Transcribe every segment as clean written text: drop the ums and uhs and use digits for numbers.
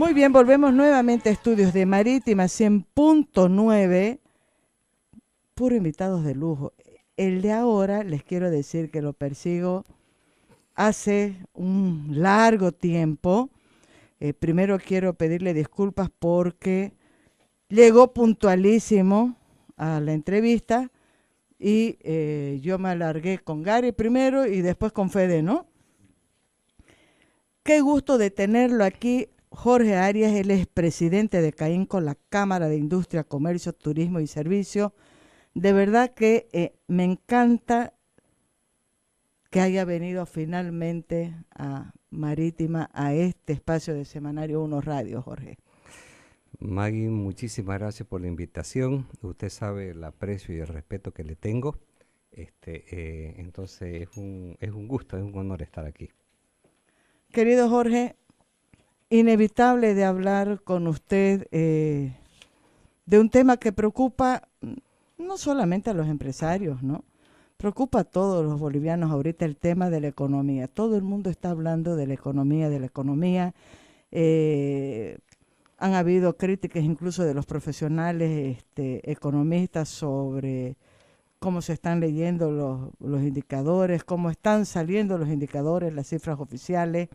Muy bien, volvemos nuevamente a Estudios de Marítima 100.9, puro invitados de lujo. El de ahora, les quiero decir que lo persigo hace un largo tiempo. Primero quiero pedirle disculpas porque llegó puntualísimo a la entrevista y yo me alargué con Gary primero y después con Fede, ¿no? Qué gusto de tenerlo aquí. Jorge Arias, él es presidente de CAINCO, la Cámara de Industria, Comercio, Turismo y Servicio. De verdad que me encanta que haya venido finalmente a Marítima, a este espacio de Semanario 1 Radio, Jorge. Maggie, muchísimas gracias por la invitación. Usted sabe el aprecio y el respeto que le tengo. Entonces es un gusto, es un honor estar aquí. Querido Jorge, inevitable de hablar con usted de un tema que preocupa no solamente a los empresarios, ¿no? Preocupa a todos los bolivianos ahorita el tema de la economía. Todo el mundo está hablando de la economía, de la economía. Han habido críticas incluso de los profesionales economistas sobre cómo se están leyendo los indicadores, cómo están saliendo los indicadores, las cifras oficiales.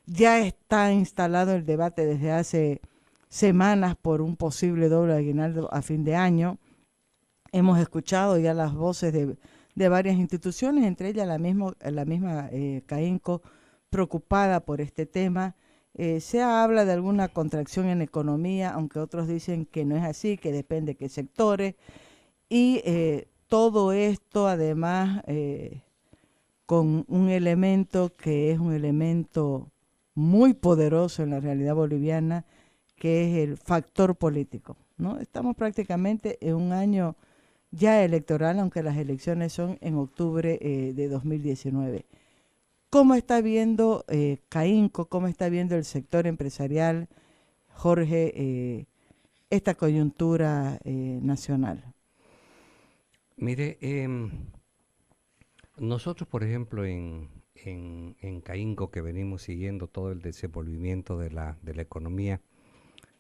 Ya está instalado el debate desde hace semanas por un posible doble aguinaldo a fin de año. Hemos escuchado ya las voces de varias instituciones, entre ellas la misma CAINCO, preocupada por este tema. Se habla de alguna contracción en la economía, aunque otros dicen que no es así, que depende de qué sectores. Y todo esto además con un elemento que es un elemento muy poderoso en la realidad boliviana, que es el factor político, ¿no? Estamos prácticamente en un año ya electoral, aunque las elecciones son en octubre de 2019. ¿Cómo está viendo CAINCO, cómo está viendo el sector empresarial, Jorge, esta coyuntura nacional? Mire, nosotros, por ejemplo, en CAINCO, que venimos siguiendo todo el desenvolvimiento de la economía,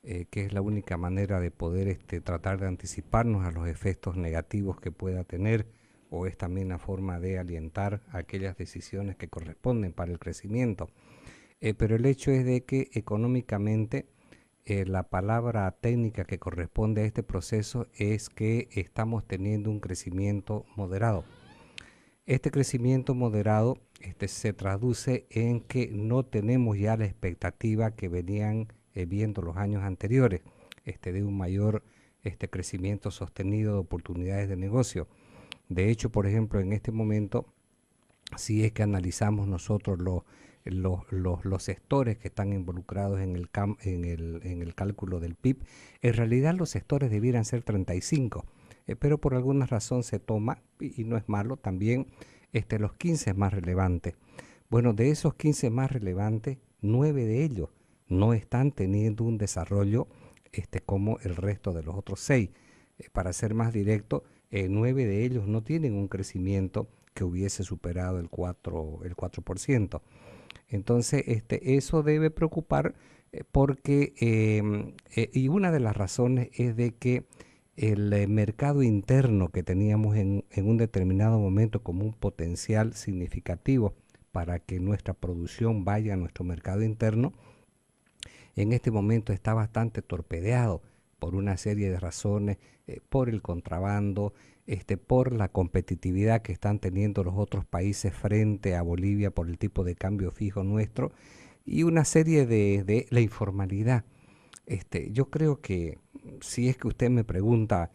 que es la única manera de poder tratar de anticiparnos a los efectos negativos que pueda tener, o es también la forma de alientar aquellas decisiones que corresponden para el crecimiento. Pero el hecho es de que económicamente la palabra técnica que corresponde a este proceso es que estamos teniendo un crecimiento moderado. Este crecimiento moderado se traduce en que no tenemos ya la expectativa que venían viendo los años anteriores, de un mayor crecimiento sostenido de oportunidades de negocio. De hecho, por ejemplo, en este momento, si es que analizamos nosotros los sectores que están involucrados en el cálculo del PIB, en realidad los sectores debieran ser 35, pero por alguna razón se toma, y no es malo, también los 15 más relevantes. Bueno, de esos 15 más relevantes, 9 de ellos no están teniendo un desarrollo como el resto de los otros 6. Para ser más directo, 9 de ellos no tienen un crecimiento que hubiese superado el 4%. Entonces, eso debe preocupar porque, y una de las razones es de que el mercado interno que teníamos en un determinado momento como un potencial significativo para que nuestra producción vaya a nuestro mercado interno, en este momento está bastante torpedeado por una serie de razones, por el contrabando, por la competitividad que están teniendo los otros países frente a Bolivia por el tipo de cambio fijo nuestro y una serie de la informalidad. Yo creo que si es que usted me pregunta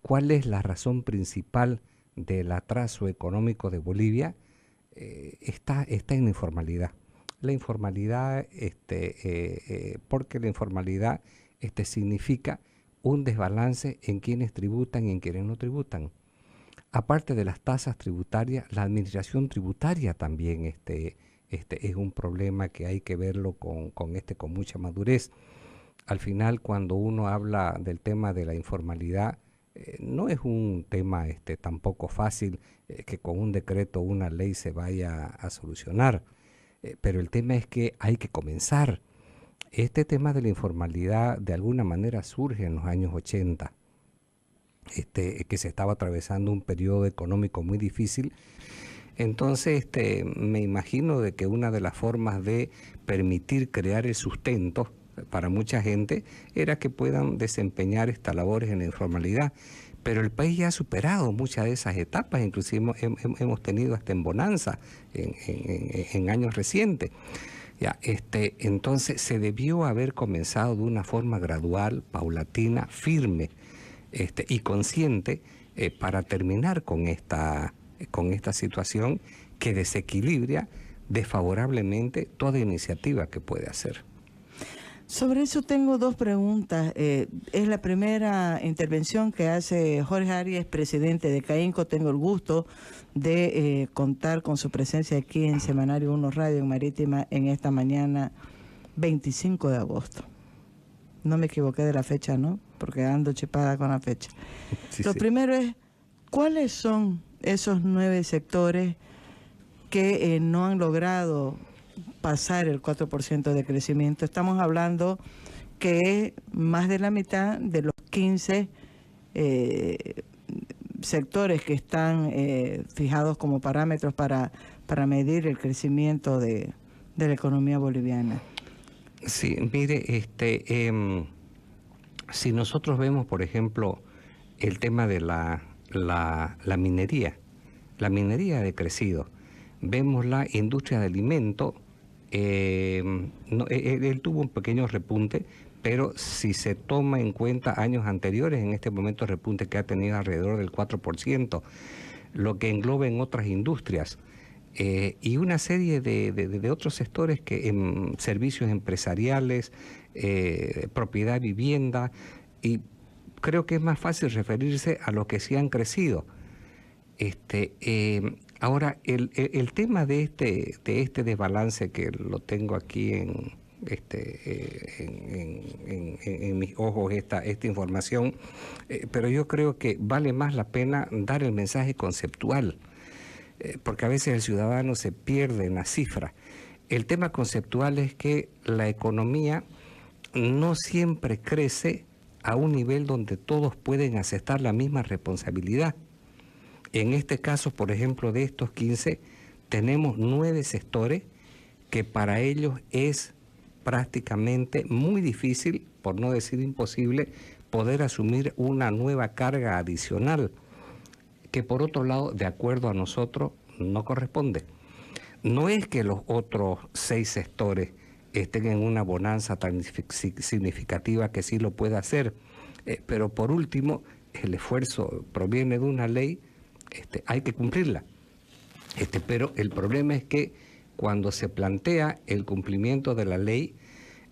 cuál es la razón principal del atraso económico de Bolivia, está en la informalidad. La informalidad, porque la informalidad significa un desbalance en quienes tributan y en quienes no tributan. Aparte de las tasas tributarias, la administración tributaria también es un problema que hay que verlo con mucha madurez. Al final, cuando uno habla del tema de la informalidad, no es un tema tampoco fácil que con un decreto o una ley se vaya a solucionar. Pero el tema es que hay que comenzar. este tema de la informalidad de alguna manera surge en los años 80, que se estaba atravesando un periodo económico muy difícil. Entonces, me imagino de que una de las formas de permitir crear el sustento para mucha gente era que puedan desempeñar estas labores en la informalidad. Pero el país ya ha superado muchas de esas etapas, inclusive hemos tenido hasta en bonanza en años recientes. Ya, entonces se debió haber comenzado de una forma gradual, paulatina, firme y consciente para terminar con esta situación que desequilibra desfavorablemente toda iniciativa que puede hacer. Sobre eso tengo dos preguntas. Es la primera intervención que hace Jorge Arias, presidente de CAINCO. Tengo el gusto de contar con su presencia aquí en Semanario 1 Radio en Marítima en esta mañana 25 de agosto. No me equivoqué de la fecha, ¿no? Porque ando chipada con la fecha. Sí, Lo primero es, ¿cuáles son esos 9 sectores que no han logrado pasar el 4% de crecimiento? Estamos hablando que más de la mitad de los 15 sectores que están fijados como parámetros para medir el crecimiento de la economía boliviana. Sí, mire, si nosotros vemos, por ejemplo, el tema de la minería ha decrecido. Vemos la industria de alimentos, él tuvo un pequeño repunte, pero si se toma en cuenta años anteriores, en este momento el repunte que ha tenido alrededor del 4%, lo que engloba en otras industrias y una serie de otros sectores que en servicios empresariales, propiedad, vivienda, y creo que es más fácil referirse a los que sí han crecido. Ahora, el tema de este desbalance, que lo tengo aquí en mis ojos, esta información, pero yo creo que vale más la pena dar el mensaje conceptual, porque a veces el ciudadano se pierde en la cifra. El tema conceptual es que la economía no siempre crece a un nivel donde todos pueden aceptar la misma responsabilidad. En este caso, por ejemplo, de estos 15, tenemos 9 sectores que para ellos es prácticamente muy difícil, por no decir imposible, poder asumir una nueva carga adicional, que por otro lado, de acuerdo a nosotros, no corresponde. No es que los otros 6 sectores estén en una bonanza tan significativa que sí lo pueda hacer, pero por último, el esfuerzo proviene de una ley, hay que cumplirla. Pero el problema es que cuando se plantea el cumplimiento de la ley,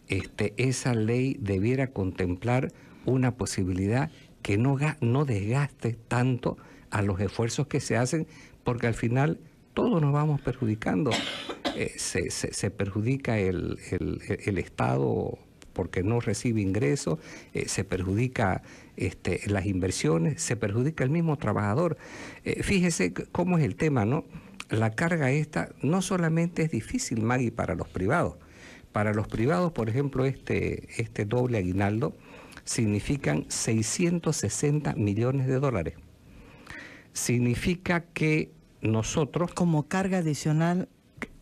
esa ley debiera contemplar una posibilidad que no desgaste tanto a los esfuerzos que se hacen, porque al final todos nos vamos perjudicando. Se perjudica el Estado porque no recibe ingresos, se perjudica las inversiones, se perjudica el mismo trabajador. Fíjese cómo es el tema, ¿no? La carga esta no solamente es difícil, Maggie, para los privados. Para los privados, por ejemplo, este doble aguinaldo significan 660 millones de dólares. Significa que nosotros... Como carga adicional...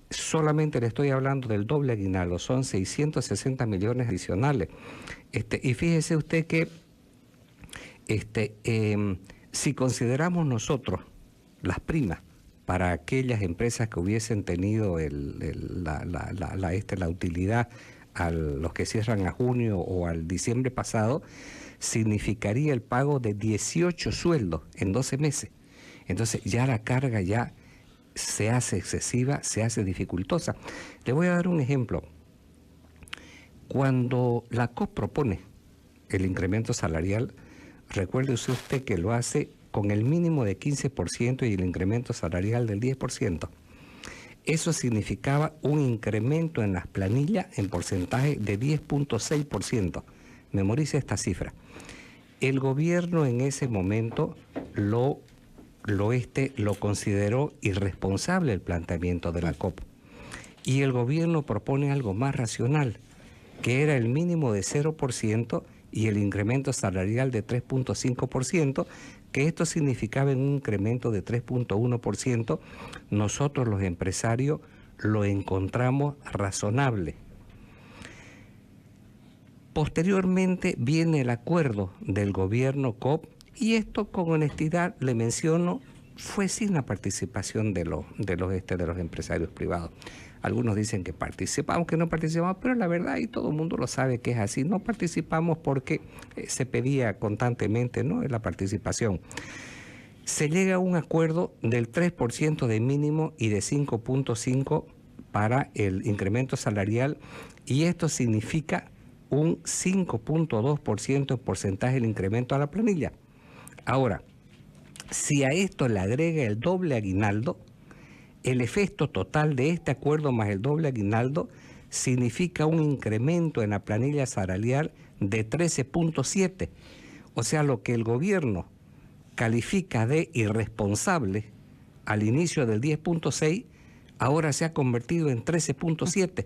Solamente le estoy hablando del doble aguinaldo, son 660 millones adicionales. Y fíjese usted que si consideramos nosotros las primas para aquellas empresas que hubiesen tenido la utilidad a los que cierran a junio o al diciembre pasado, significaría el pago de 18 sueldos en 12 meses. Entonces ya la carga ya se hace excesiva, se hace dificultosa. Le voy a dar un ejemplo. Cuando la COP propone el incremento salarial, recuerde usted que lo hace con el mínimo de 15% y el incremento salarial del 10%. Eso significaba un incremento en las planillas en porcentaje de 10.6%. Memorice esta cifra. El gobierno en ese momento lo consideró irresponsable el planteamiento de la COP. Y el gobierno propone algo más racional. que era el mínimo de 0% y el incremento salarial de 3.5%, que esto significaba un incremento de 3.1%, nosotros los empresarios lo encontramos razonable. Posteriormente viene el acuerdo del gobierno COP, y esto, con honestidad le menciono, fue sin la participación de los empresarios privados. Algunos dicen que participamos, que no participamos, pero la verdad, y todo el mundo lo sabe que es así, no participamos porque se pedía constantemente, ¿no?, la participación. Se llega a un acuerdo del 3% de mínimo y de 5.5% para el incremento salarial, y esto significa un 5.2% en porcentaje del incremento a la planilla. Ahora, si a esto le agrega el doble aguinaldo, el efecto total de este acuerdo más el doble aguinaldo significa un incremento en la planilla salarial de 13.7%. O sea, lo que el gobierno califica de irresponsable al inicio del 10.6%, ahora se ha convertido en 13.7%.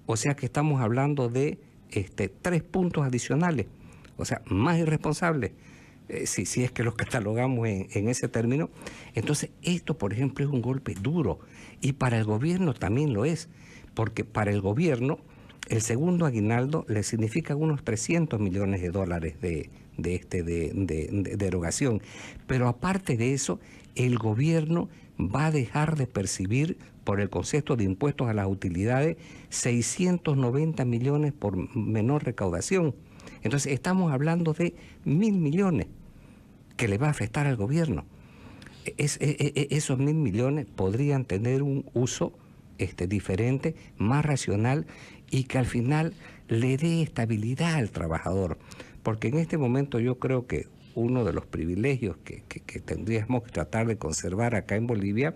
O sea que estamos hablando de 3 puntos adicionales, o sea, más irresponsable, si es que los catalogamos en ese término. Entonces, esto, por ejemplo, es un golpe duro, y para el gobierno también lo es, porque para el gobierno el segundo aguinaldo le significa unos $300 millones de erogación, pero aparte de eso, el gobierno va a dejar de percibir por el concepto de impuestos a las utilidades 690 millones por menor recaudación. Entonces estamos hablando de 1.000 millones que le va a afectar al gobierno. Esos 1.000 millones podrían tener un uso diferente, más racional, y que al final le dé estabilidad al trabajador. Porque en este momento yo creo que uno de los privilegios que tendríamos que tratar de conservar acá en Bolivia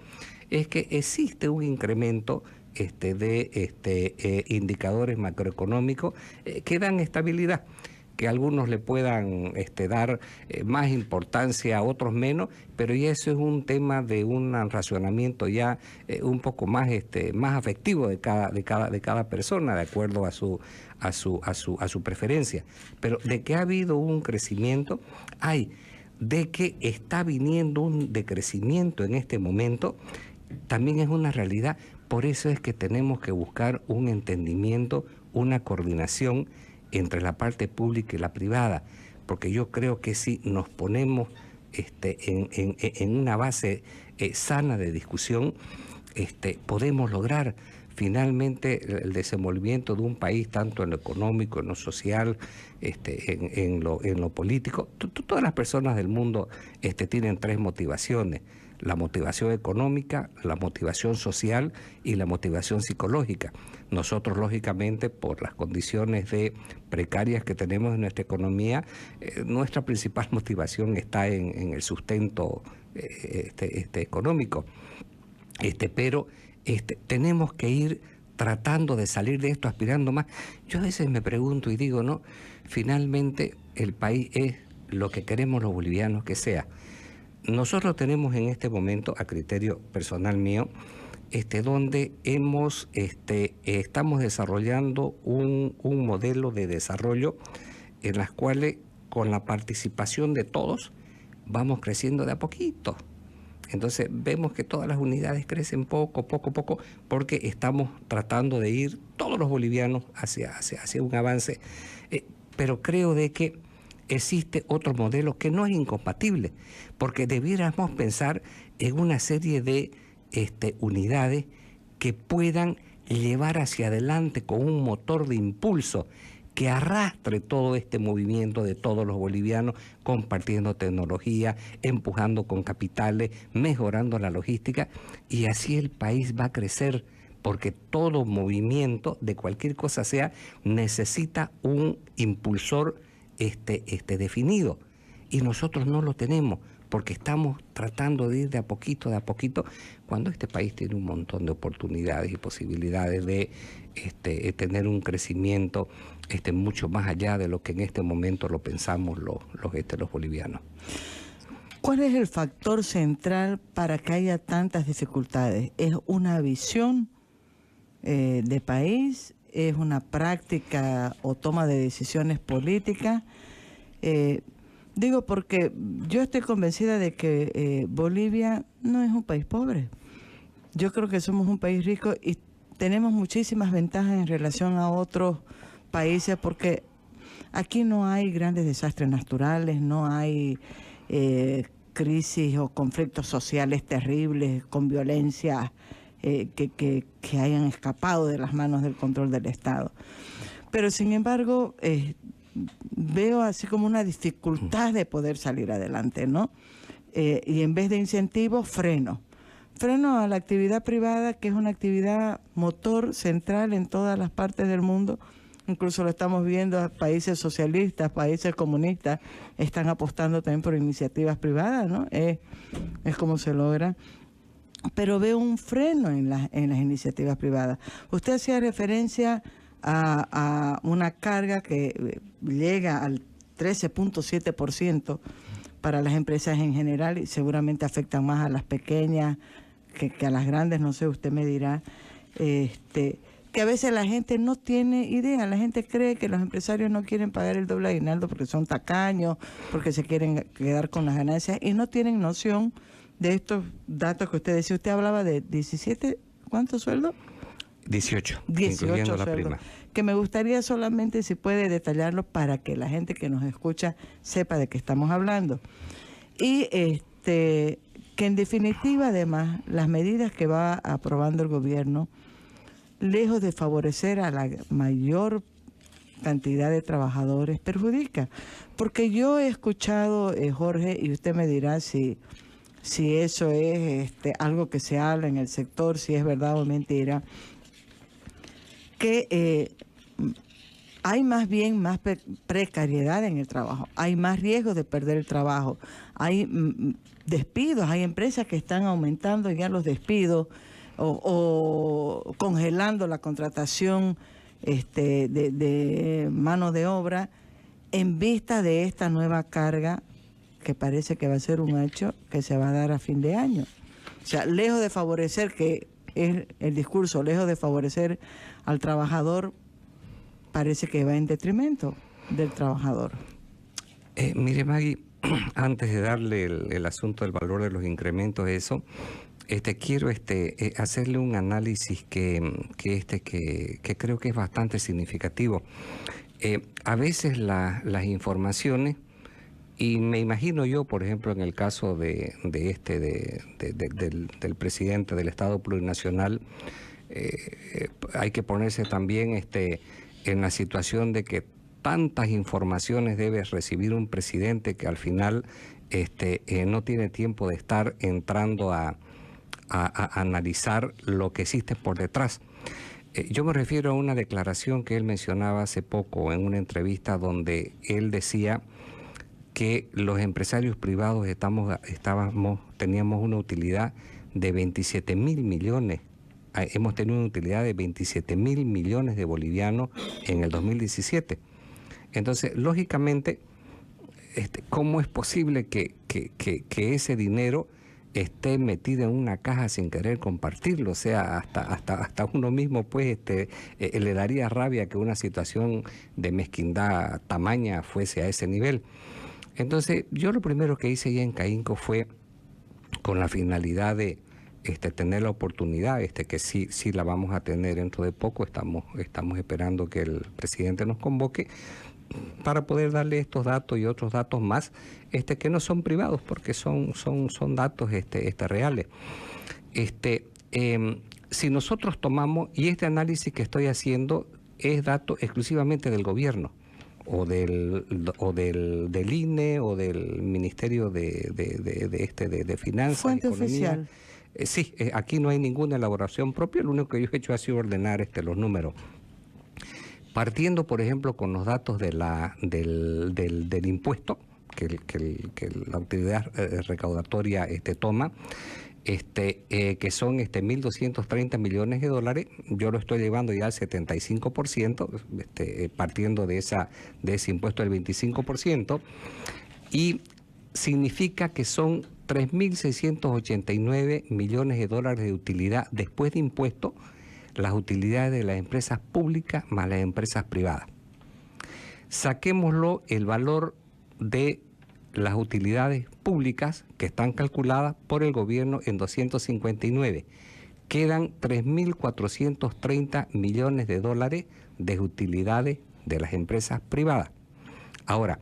es que existe un incremento de indicadores macroeconómicos que dan estabilidad, que algunos le puedan dar más importancia, a otros menos, pero ya eso es un tema de un racionamiento ya un poco más más afectivo de cada persona, de acuerdo a su preferencia. Pero de que ha habido un crecimiento, hay. De que está viniendo un decrecimiento en este momento, también es una realidad. Por eso es que tenemos que buscar un entendimiento, una coordinación entre la parte pública y la privada, porque yo creo que si nos ponemos en una base sana de discusión, podemos lograr finalmente el desenvolvimiento de un país, tanto en lo económico, en lo social, en lo político. Todas las personas del mundo tienen 3 motivaciones: la motivación económica, la motivación social y la motivación psicológica. Nosotros, lógicamente, por las condiciones precarias que tenemos en nuestra economía, nuestra principal motivación está en el sustento económico. Pero tenemos que ir tratando de salir de esto, aspirando más. Yo a veces me pregunto y digo, ¿no? Finalmente el país es lo que queremos los bolivianos que sea. Nosotros tenemos en este momento, a criterio personal mío, donde estamos desarrollando un modelo de desarrollo en las cuales, con la participación de todos, vamos creciendo de a poquito. Entonces vemos que todas las unidades crecen poco, porque estamos tratando de ir todos los bolivianos hacia un avance. Pero creo de que existe otro modelo que no es incompatible, porque debiéramos pensar en una serie de unidades que puedan llevar hacia adelante con un motor de impulso que arrastre todo este movimiento de todos los bolivianos, compartiendo tecnología, empujando con capitales, mejorando la logística, y así el país va a crecer, porque todo movimiento de cualquier cosa sea necesita un impulsor definido, y nosotros no lo tenemos, porque estamos tratando de ir de a poquito, cuando este país tiene un montón de oportunidades y posibilidades de tener un crecimiento mucho más allá de lo que en este momento lo pensamos los bolivianos. ¿Cuál es el factor central para que haya tantas dificultades? ¿Es una visión de país? es una práctica o toma de decisiones políticas. Digo porque yo estoy convencida de que Bolivia no es un país pobre. Yo creo que somos un país rico y tenemos muchísimas ventajas en relación a otros países porque aquí no hay grandes desastres naturales, no hay crisis o conflictos sociales terribles con violencia que hayan escapado de las manos del control del Estado. Pero sin embargo, veo así como una dificultad de poder salir adelante, ¿no? Y en vez de incentivos, freno a la actividad privada, que es una actividad motor central en todas las partes del mundo. Incluso lo estamos viendo, países socialistas, países comunistas están apostando también por iniciativas privadas, ¿no? Es como se logra. Pero veo un freno en las iniciativas privadas. Usted hacía referencia a una carga que llega al 13.7% para las empresas en general y seguramente afectan más a las pequeñas que a las grandes, no sé, usted me dirá, que a veces la gente no tiene idea, la gente cree que los empresarios no quieren pagar el doble aguinaldo porque son tacaños, porque se quieren quedar con las ganancias y no tienen noción de estos datos que usted decía. Usted hablaba de 17, ¿cuántos sueldos? 18 incluyendo la prima. Que me gustaría solamente si puede detallarlo para que la gente que nos escucha sepa de qué estamos hablando. Y que en definitiva además las medidas que va aprobando el gobierno, lejos de favorecer a la mayor cantidad de trabajadores, perjudica. Porque yo he escuchado, Jorge, y usted me dirá si eso es algo que se habla en el sector, si es verdad o mentira, que hay más bien más precariedad en el trabajo, hay más riesgo de perder el trabajo, hay despidos, hay empresas que están aumentando ya los despidos o congelando la contratación de mano de obra en vista de esta nueva carga que parece que va a ser un hecho que se va a dar a fin de año. O sea, lejos de favorecer, que es el discurso, lejos de favorecer al trabajador, parece que va en detrimento del trabajador. Mire, Maggie, antes de darle el asunto del valor de los incrementos, eso, quiero hacerle un análisis que creo que es bastante significativo. A veces las informaciones, y me imagino yo, por ejemplo, en el caso del presidente del Estado Plurinacional, hay que ponerse también en la situación de que tantas informaciones debe recibir un presidente que al final no tiene tiempo de estar entrando a analizar lo que existe por detrás. Yo me refiero a una declaración que él mencionaba hace poco en una entrevista donde él decía que los empresarios privados teníamos una utilidad de 27.000 millones. Hemos tenido una utilidad de 27.000 millones de bolivianos en el 2017. Entonces, lógicamente, ¿cómo es posible que ese dinero esté metido en una caja sin querer compartirlo? O sea, hasta uno mismo pues le daría rabia que una situación de mezquindad tamaña fuese a ese nivel. Entonces, yo lo primero que hice ya en Caínco fue con la finalidad de tener la oportunidad, que sí la vamos a tener dentro de poco. Estamos esperando que el presidente nos convoque para poder darle estos datos y otros datos más, que no son privados, porque son datos reales. Si nosotros tomamos, y este análisis que estoy haciendo es dato exclusivamente del gobierno, o del INE, o del Ministerio de Finanzas. Fuente Economía. Oficial. Sí, aquí no hay ninguna elaboración propia, lo único que yo he hecho ha sido ordenar los números. Partiendo, por ejemplo, con los datos del impuesto que la autoridad recaudatoria toma, que son 1.230 millones de dólares, yo lo estoy llevando ya al 75%, partiendo de ese impuesto del 25%, y significa que son 3.689 millones de dólares de utilidad después de impuestos, las utilidades de las empresas públicas más las empresas privadas. Saquémoslo el valor de las utilidades públicas que están calculadas por el gobierno en 259. Quedan 3.430 millones de dólares de utilidades de las empresas privadas. Ahora,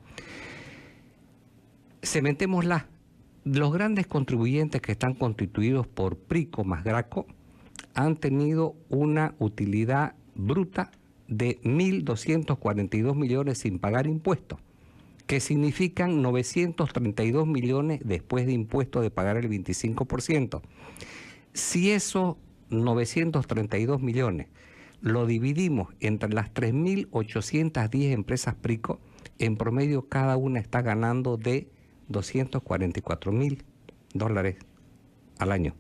cementémosla. Los grandes contribuyentes que están constituidos por Prico más Graco han tenido una utilidad bruta de 1.242 millones sin pagar impuestos, que significan 932 millones después de impuestos de pagar el 25%. Si esos 932 millones lo dividimos entre las 3.810 empresas Prico, en promedio cada una está ganando de 244.000 dólares al año.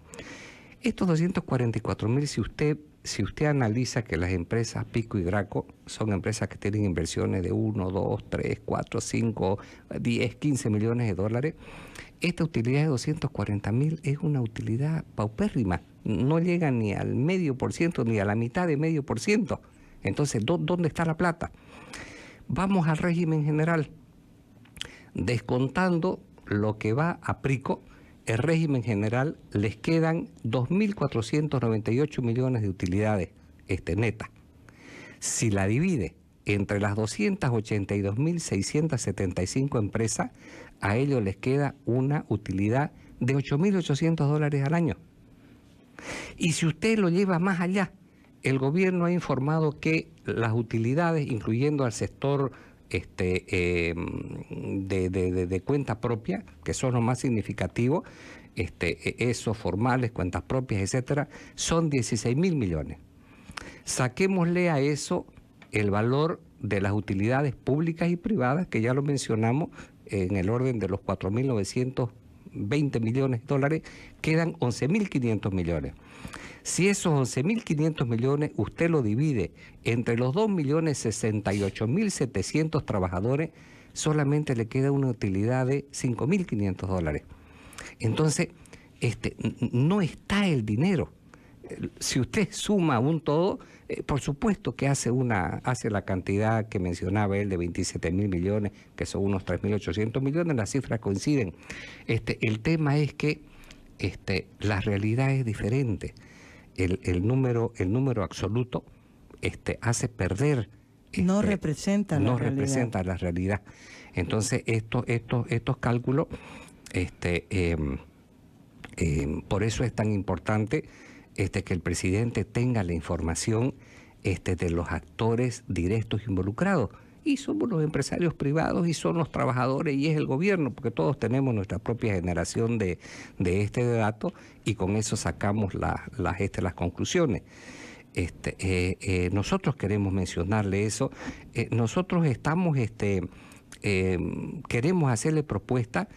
Estos 244.000, si usted analiza que las empresas Pico y Graco son empresas que tienen inversiones de 1, 2, 3, 4, 5, 10, 15 millones de dólares, esta utilidad de 240.000 es una utilidad paupérrima. No llega ni al 0,5% ni a la mitad de 0,5%. Entonces, ¿dónde está la plata? Vamos al régimen general. Descontando lo que va a Prico, el régimen general les quedan 2.498 millones de utilidades netas. Si la divide entre las 282.675 empresas, a ellos les queda una utilidad de 8.800 dólares al año. Y si usted lo lleva más allá, el gobierno ha informado que las utilidades, incluyendo al sector de cuenta propia, que son los más significativos, esos formales, cuentas propias, etcétera, son 16.000 millones. Saquémosle a eso el valor de las utilidades públicas y privadas, que ya lo mencionamos, en el orden de los 4.920 millones de dólares, quedan 11.500 millones. Si esos 11.500 millones usted lo divide entre los 2.068.700 trabajadores, solamente le queda una utilidad de 5.500 dólares. Entonces, no está el dinero. Si usted suma un todo, por supuesto que hace la cantidad que mencionaba él de 27.000 millones, que son unos 3.800 millones, las cifras coinciden. El tema es que la realidad es diferente. El número absoluto hace perder. No representa la realidad. Entonces, estos cálculos, por eso es tan importante que el presidente tenga la información de los actores directos involucrados. Y somos los empresarios privados y son los trabajadores y es el gobierno, porque todos tenemos nuestra propia generación de datos y con eso sacamos las conclusiones. Nosotros queremos mencionarle eso. Nosotros estamos, queremos hacerle propuesta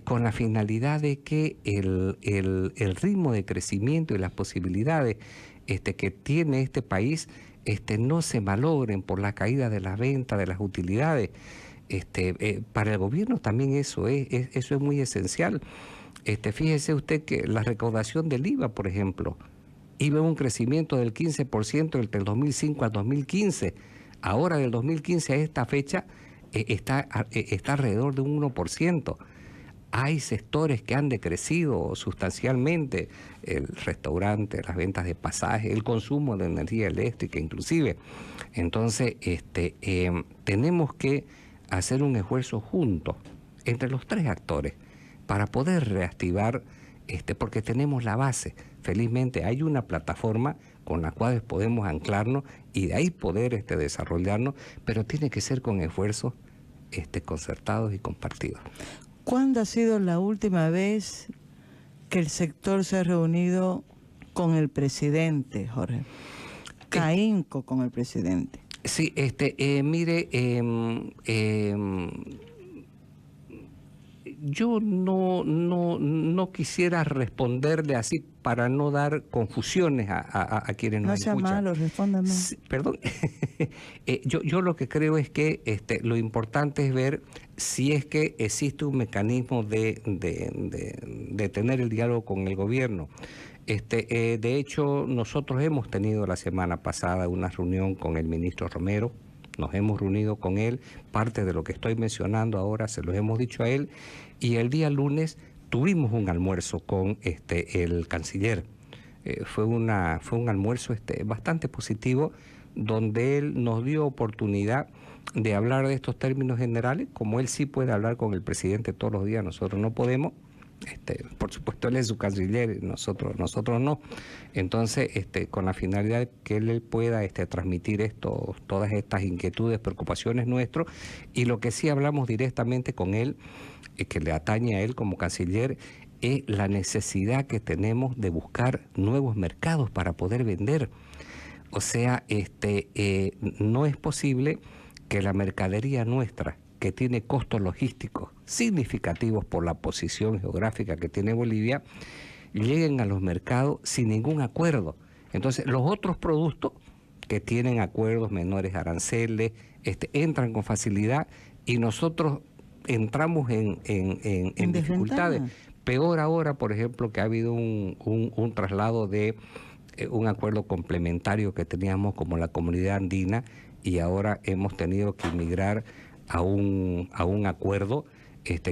con la finalidad de que el ritmo de crecimiento y las posibilidades que tiene este país no se malogren por la caída de las ventas, de las utilidades. Para el gobierno también eso es muy esencial. Fíjese usted que la recaudación del IVA, por ejemplo, iba en un crecimiento del 15% entre el 2005 al 2015. Ahora, del 2015 a esta fecha, está alrededor de un 1%. Hay sectores que han decrecido sustancialmente, el restaurante, las ventas de pasajes, el consumo de energía eléctrica inclusive. Entonces, tenemos que hacer un esfuerzo juntos entre los tres actores para poder reactivar, porque tenemos la base. Felizmente hay una plataforma con la cual podemos anclarnos y de ahí poder desarrollarnos, pero tiene que ser con esfuerzos concertados y compartidos. ¿Cuándo ha sido la última vez que el sector se ha reunido con el presidente, Jorge? CAINCO con el presidente. Sí, mire, yo no quisiera responderle así para no dar confusiones a quienes nos escuchan. No sea malo, respóndame. Sí, perdón. Yo lo que creo es que lo importante es ver si es que existe un mecanismo de tener el diálogo con el gobierno. De hecho, nosotros hemos tenido la semana pasada una reunión con el ministro Romero, nos hemos reunido con él, parte de lo que estoy mencionando ahora se lo hemos dicho a él, y el día lunes tuvimos un almuerzo con el canciller. Fue un almuerzo bastante positivo, donde él nos dio oportunidad de hablar de estos términos generales, como él sí puede hablar con el presidente todos los días, nosotros no podemos. Por supuesto él es su canciller, nosotros no. Entonces, con la finalidad de que él pueda transmitir todas estas inquietudes, preocupaciones nuestras, y lo que sí hablamos directamente con él, que le atañe a él como canciller, es la necesidad que tenemos de buscar nuevos mercados para poder vender. O sea, no es posible que la mercadería nuestra, que tiene costos logísticos significativos por la posición geográfica que tiene Bolivia, lleguen a los mercados sin ningún acuerdo. Entonces, los otros productos que tienen acuerdos menores aranceles, entran con facilidad, y nosotros entramos en dificultades. Peor ahora, por ejemplo, que ha habido un traslado de un acuerdo complementario que teníamos como la comunidad andina, y ahora hemos tenido que migrar a un acuerdo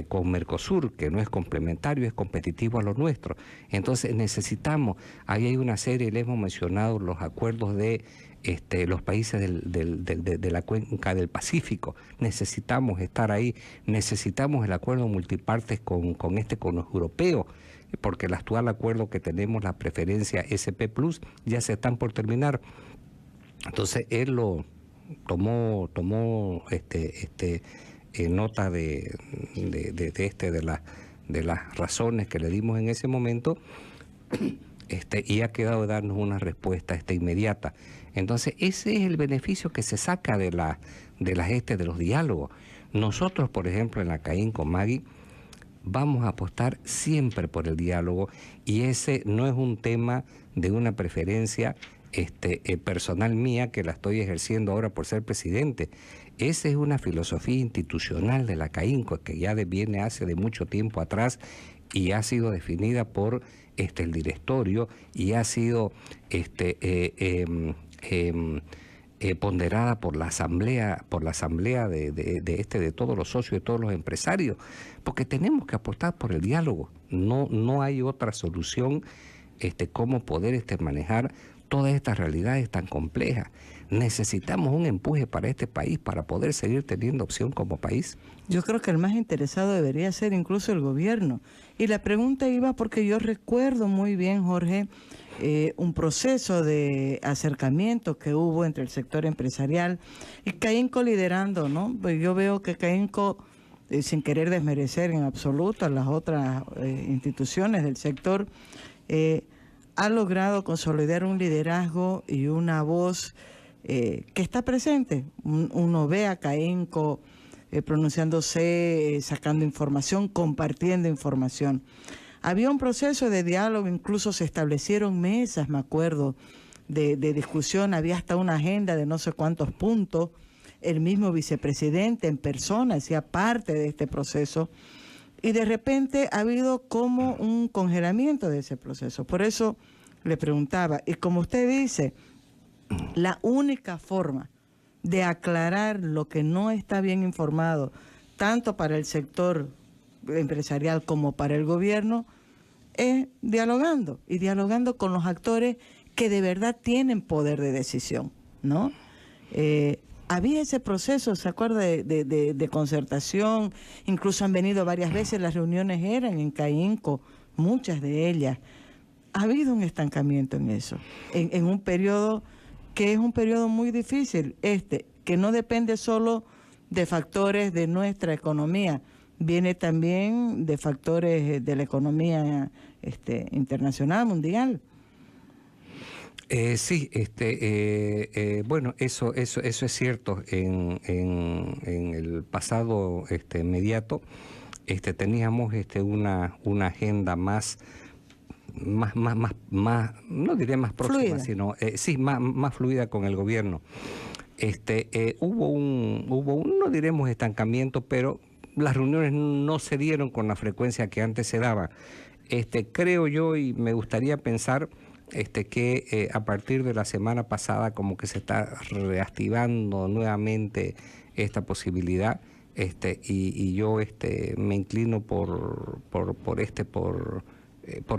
con Mercosur, que no es complementario, es competitivo a lo nuestro. Entonces necesitamos, ahí hay una serie, le hemos mencionado los acuerdos de los países de la cuenca del Pacífico, necesitamos estar ahí, necesitamos el acuerdo multipartes con los europeos, porque el actual acuerdo que tenemos, la preferencia SP Plus, ya se están por terminar. Entonces él lo tomó nota de las razones que le dimos en ese momento, y ha quedado de darnos una respuesta inmediata. Entonces ese es el beneficio que se saca de los diálogos. Nosotros, por ejemplo, en la CAIN con Maggie, vamos a apostar siempre por el diálogo, y ese no es un tema de una preferencia personal mía, que la estoy ejerciendo ahora por ser presidente. Esa es una filosofía institucional de la CAINCO, que ya viene hace de mucho tiempo atrás, y ha sido definida por el directorio, y ha sido ponderada por la asamblea de todos los socios, de todos los empresarios, porque tenemos que apostar por el diálogo. No hay otra solución cómo poder manejar todas estas realidades tan complejas. Necesitamos un empuje para este país para poder seguir teniendo opción como país. Yo creo que el más interesado debería ser incluso el gobierno. Y la pregunta iba porque yo recuerdo muy bien, Jorge, un proceso de acercamiento que hubo entre el sector empresarial y CAINCO liderando, ¿no? Pues yo veo que CAINCO, sin querer desmerecer en absoluto a las otras instituciones del sector, ha logrado consolidar un liderazgo y una voz que está presente. Uno ve a CAINCO pronunciándose, sacando información, compartiendo información. Había un proceso de diálogo, incluso se establecieron mesas, me acuerdo, de discusión, había hasta una agenda de no sé cuántos puntos. El mismo vicepresidente en persona hacía parte de este proceso, y de repente ha habido como un congelamiento de ese proceso. Por eso le preguntaba, y como usted dice, la única forma de aclarar lo que no está bien informado, tanto para el sector empresarial como para el gobierno, es dialogando, y dialogando con los actores que de verdad tienen poder de decisión, ¿no? Había ese proceso, ¿se acuerda? De concertación, incluso han venido varias veces, las reuniones eran en CAINCO, muchas de ellas. Ha habido un estancamiento en eso, en un periodo que es un periodo muy difícil, que no depende solo de factores de nuestra economía, viene también de factores de la economía internacional, mundial. Sí, bueno, eso es cierto. En el pasado inmediato teníamos una agenda más, no diré más próxima, fluida, sino sí, más fluida con el gobierno. Hubo un, no diremos estancamiento, pero las reuniones no se dieron con la frecuencia que antes se daban. creo yo y me gustaría pensar que a partir de la semana pasada como que se está reactivando nuevamente esta posibilidad, y yo me inclino por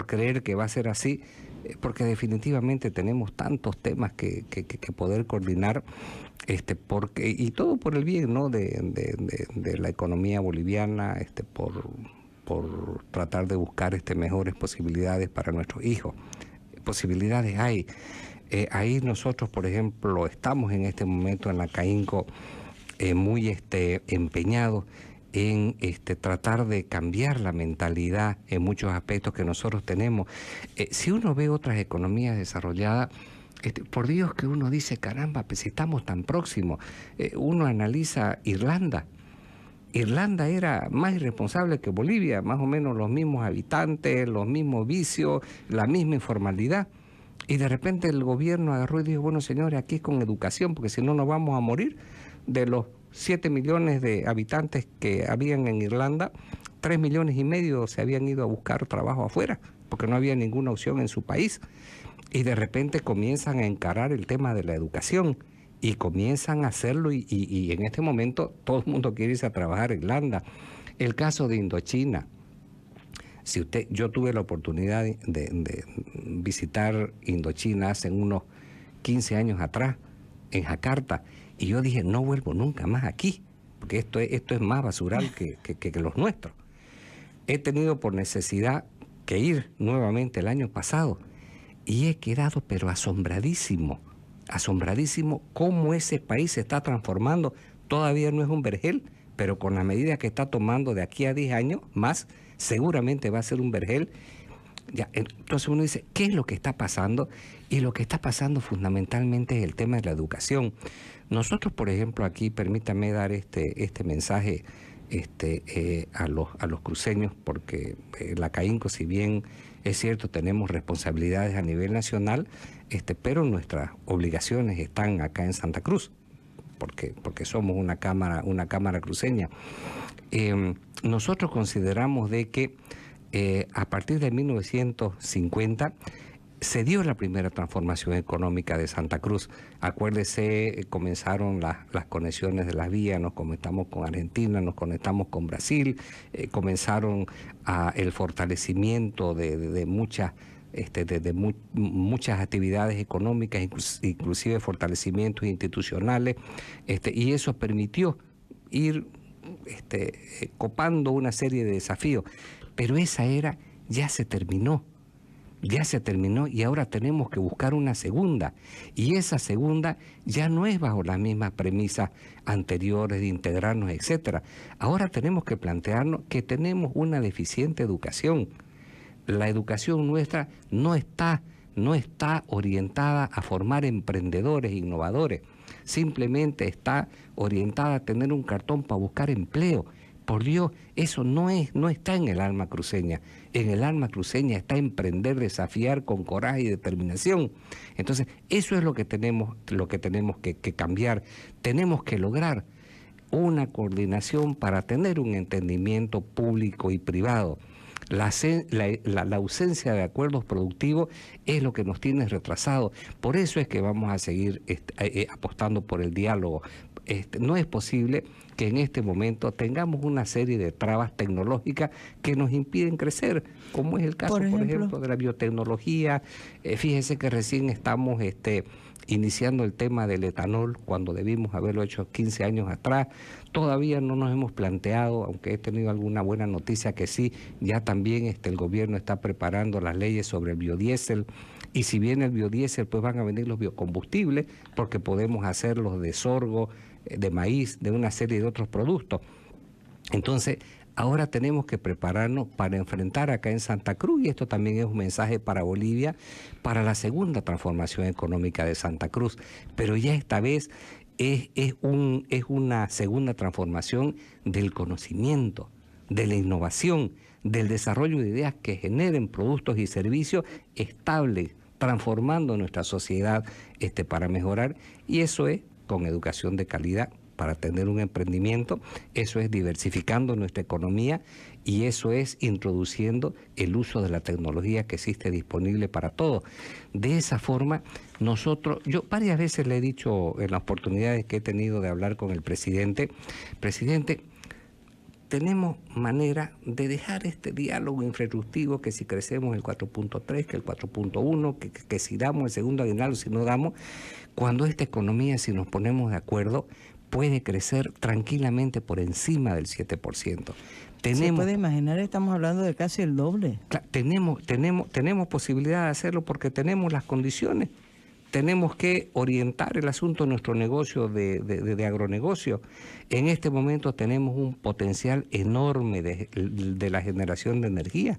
creer que va a ser así, porque definitivamente tenemos tantos temas que poder coordinar, y todo por el bien, ¿no?, de la economía boliviana, por tratar de buscar mejores posibilidades para nuestros hijos. Posibilidades hay. Ahí nosotros, por ejemplo, estamos en este momento en la CAINCO muy empeñados en tratar de cambiar la mentalidad en muchos aspectos que nosotros tenemos. Si uno ve otras economías desarrolladas, por Dios que uno dice, caramba, pues si estamos tan próximos. Uno analiza Irlanda. Irlanda era más irresponsable que Bolivia, más o menos los mismos habitantes, los mismos vicios, la misma informalidad. Y de repente el gobierno agarró y dijo, bueno, señores, aquí es con educación, porque si no nos vamos a morir. De los 7 millones de habitantes que habían en Irlanda, 3,5 millones se habían ido a buscar trabajo afuera, porque no había ninguna opción en su país. Y de repente comienzan a encarar el tema de la educación. Y comienzan a hacerlo y en este momento todo el mundo quiere irse a trabajar a Irlanda. El caso de Indochina. Yo tuve la oportunidad de visitar Indochina hace unos 15 años atrás, en Jakarta, y yo dije, no vuelvo nunca más aquí, porque esto es más basural que los nuestros. He tenido por necesidad que ir nuevamente el año pasado, y he quedado pero asombradísimo cómo ese país se está transformando. Todavía no es un vergel, pero con la medida que está tomando de aquí a 10 años más, seguramente va a ser un vergel. Ya, entonces uno dice, ¿qué es lo que está pasando? Y lo que está pasando fundamentalmente es el tema de la educación. Nosotros, por ejemplo, aquí, permítame dar este mensaje a los cruceños, porque la CAINCO, si bien es cierto, tenemos responsabilidades a nivel nacional, pero nuestras obligaciones están acá en Santa Cruz, porque somos una cámara cruceña. Nosotros consideramos de que a partir de 1950 se dio la primera transformación económica de Santa Cruz. Acuérdese, comenzaron las conexiones de las vías, nos conectamos con Argentina, nos conectamos con Brasil, comenzaron el fortalecimiento de muchas muchas actividades económicas, inclusive fortalecimientos institucionales, y eso permitió ir copando una serie de desafíos. Pero esa era ya se terminó y ahora tenemos que buscar una segunda. Y esa segunda ya no es bajo las mismas premisas anteriores de integrarnos, etcétera. Ahora tenemos que plantearnos que tenemos una deficiente educación. La educación nuestra no está orientada a formar emprendedores, innovadores. Simplemente está orientada a tener un cartón para buscar empleo. Por Dios, eso no está en el alma cruceña. En el alma cruceña está emprender, desafiar con coraje y determinación. Entonces, eso es lo que tenemos que cambiar. Tenemos que lograr una coordinación para tener un entendimiento público y privado. La ausencia de acuerdos productivos es lo que nos tiene retrasados. Por eso es que vamos a seguir apostando por el diálogo. No es posible que en este momento tengamos una serie de trabas tecnológicas que nos impiden crecer, como es el caso, por ejemplo, de la biotecnología. Fíjese que recién estamos iniciando el tema del etanol, cuando debimos haberlo hecho 15 años atrás. Todavía no nos hemos planteado, aunque he tenido alguna buena noticia que sí, ya también el gobierno está preparando las leyes sobre el biodiesel. Y si viene el biodiesel, pues van a venir los biocombustibles, porque podemos hacerlos de sorgo, de maíz, de una serie de otros productos. Entonces, ahora tenemos que prepararnos para enfrentar acá en Santa Cruz, y esto también es un mensaje para Bolivia, para la segunda transformación económica de Santa Cruz. Pero ya esta vez es una segunda transformación del conocimiento, de la innovación, del desarrollo de ideas que generen productos y servicios estables, transformando nuestra sociedad para mejorar, y eso es con educación de calidad, para tener un emprendimiento, eso es diversificando nuestra economía y eso es introduciendo el uso de la tecnología que existe disponible para todos. De esa forma, yo varias veces le he dicho en las oportunidades que he tenido de hablar con el presidente, tenemos manera de dejar este diálogo infraestructivo que si crecemos el 4.3, que el 4.1, que si damos el segundo aguinaldo, si no damos, cuando esta economía, si nos ponemos de acuerdo, puede crecer tranquilamente por encima del 7%. Se puede imaginar, estamos hablando de casi el doble. Tenemos posibilidad de hacerlo porque tenemos las condiciones. Tenemos que orientar el asunto de nuestro negocio de agronegocio. En este momento tenemos un potencial enorme de la generación de energía.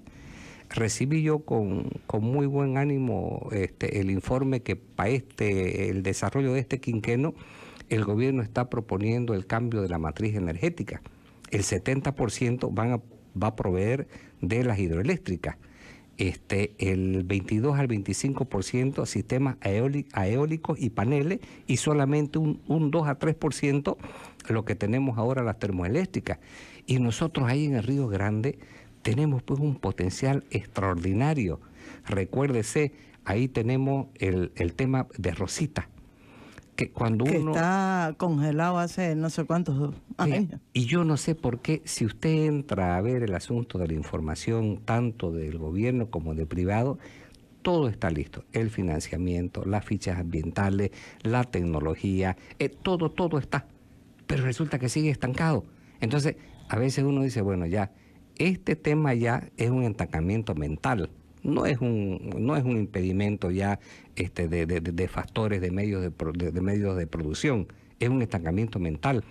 Recibí yo con muy buen ánimo el informe que para el desarrollo de este quinquenio el gobierno está proponiendo el cambio de la matriz energética. El 70% va a proveer de las hidroeléctricas. El 22 al 25% sistemas eólicos y paneles, y solamente un 2 a 3% lo que tenemos ahora las termoeléctricas. Y nosotros ahí en el Río Grande tenemos pues un potencial extraordinario. Recuérdese, ahí tenemos el tema de Rosita, que cuando uno está congelado hace no sé cuántos años. Y yo no sé por qué, si usted entra a ver el asunto de la información, tanto del gobierno como del privado, todo está listo. El financiamiento, las fichas ambientales, la tecnología, todo está. Pero resulta que sigue estancado. Entonces, a veces uno dice, bueno, ya, este tema ya es un estancamiento mental. No es un impedimento ya de factores de medios de producción, es un estancamiento mental.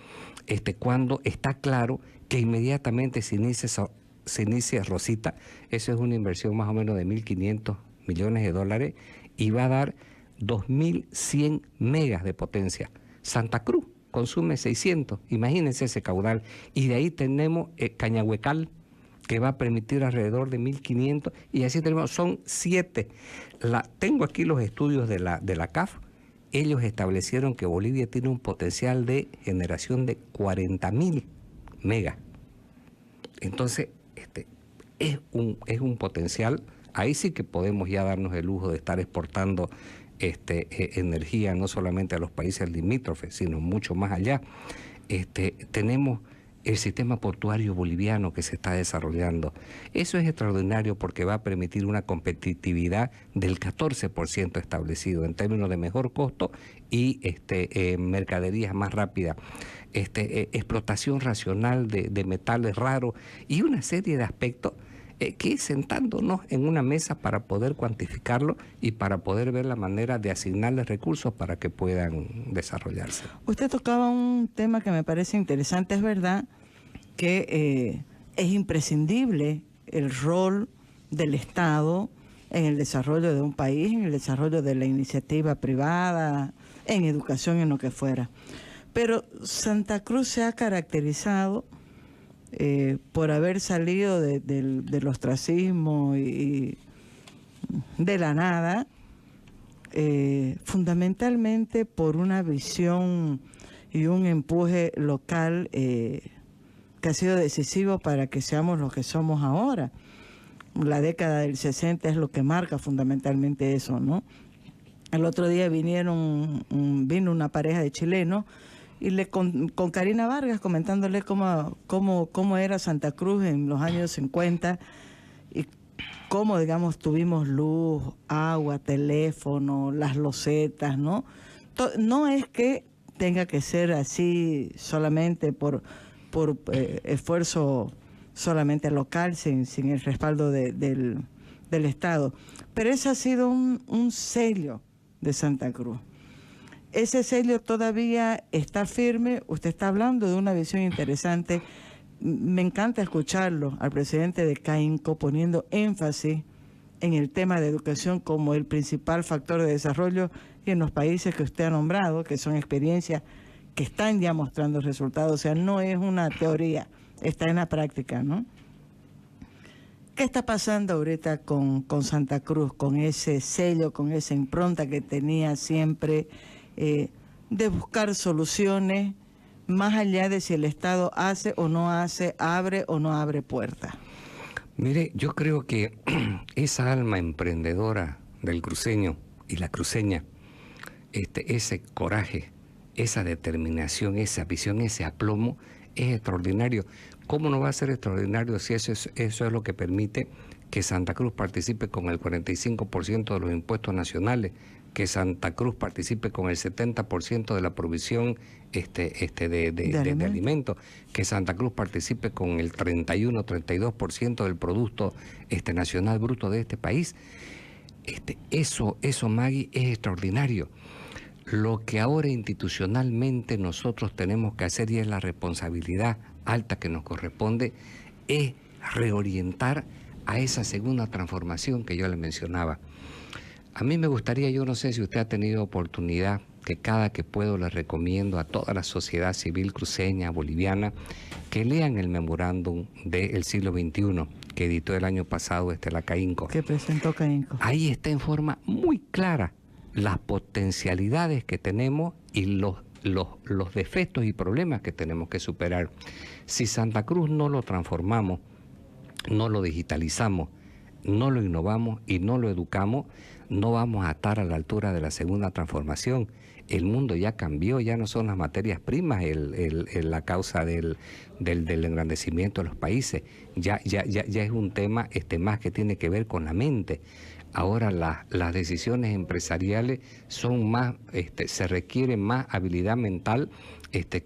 Cuando está claro que inmediatamente se inicia Rosita, eso es una inversión más o menos de 1.500 millones de dólares y va a dar 2.100 megas de potencia. Santa Cruz consume 600, imagínense ese caudal. Y de ahí tenemos Cañahuecal, que va a permitir alrededor de 1.500, y así tenemos, son 7. Tengo aquí los estudios de la CAF. Ellos establecieron que Bolivia tiene un potencial de generación de 40.000 megas. Entonces, es un potencial. Ahí sí que podemos ya darnos el lujo de estar exportando energía no solamente a los países limítrofes, sino mucho más allá. Tenemos el sistema portuario boliviano que se está desarrollando. Eso es extraordinario porque va a permitir una competitividad del 14% establecido en términos de mejor costo y mercaderías más rápidas, explotación racional de metales raros y una serie de aspectos que es sentándonos en una mesa para poder cuantificarlo y para poder ver la manera de asignarles recursos para que puedan desarrollarse. Usted tocaba un tema que me parece interesante. Es verdad que es imprescindible el rol del Estado en el desarrollo de un país, en el desarrollo de la iniciativa privada, en educación, en lo que fuera. Pero Santa Cruz se ha caracterizado por haber salido del ostracismo y de la nada, fundamentalmente por una visión y un empuje local que ha sido decisivo para que seamos lo que somos ahora. La década del 60 es lo que marca fundamentalmente eso, ¿no? El otro día vino una pareja de chilenos y con Karina Vargas comentándole cómo era Santa Cruz en los años 50 y cómo, digamos, tuvimos luz, agua, teléfono, las losetas, ¿no? No es que tenga que ser así solamente por esfuerzo solamente local, sin el respaldo del Estado. Pero ese ha sido un sello de Santa Cruz. Ese sello todavía está firme. Usted está hablando de una visión interesante. Me encanta escucharlo al presidente de CAINCO poniendo énfasis en el tema de educación como el principal factor de desarrollo, y en los países que usted ha nombrado, que son experiencias que están ya mostrando resultados. O sea, no es una teoría, está en la práctica, ¿no? ¿Qué está pasando ahorita con Santa Cruz, con ese sello, con esa impronta que tenía siempre de buscar soluciones más allá de si el Estado hace o no hace, abre o no abre puertas? Mire, yo creo que esa alma emprendedora del cruceño y la cruceña, ese coraje, esa determinación, esa visión, ese aplomo, es extraordinario. ¿Cómo no va a ser extraordinario si eso es lo que permite que Santa Cruz participe con el 45% de los impuestos nacionales, que Santa Cruz participe con el 70% de la provisión de alimentos, que Santa Cruz participe con el 31-32% del Producto Nacional Bruto de este país? Eso, Maggie, es extraordinario. Lo que ahora institucionalmente nosotros tenemos que hacer, y es la responsabilidad alta que nos corresponde, es reorientar a esa segunda transformación que yo le mencionaba. A mí me gustaría, yo no sé si usted ha tenido oportunidad, que cada que puedo les recomiendo a toda la sociedad civil cruceña, boliviana, que lean el memorándum del siglo XXI que editó el año pasado la CAINCO. Que presentó CAINCO. Ahí está en forma muy clara las potencialidades que tenemos y los defectos y problemas que tenemos que superar. Si Santa Cruz no lo transformamos, no lo digitalizamos, no lo innovamos y no lo educamos, no vamos a estar a la altura de la segunda transformación. El mundo ya cambió, ya no son las materias primas la causa del engrandecimiento de los países. Ya es un tema más que tiene que ver con la mente. Ahora las decisiones empresariales son más, se requiere más habilidad mental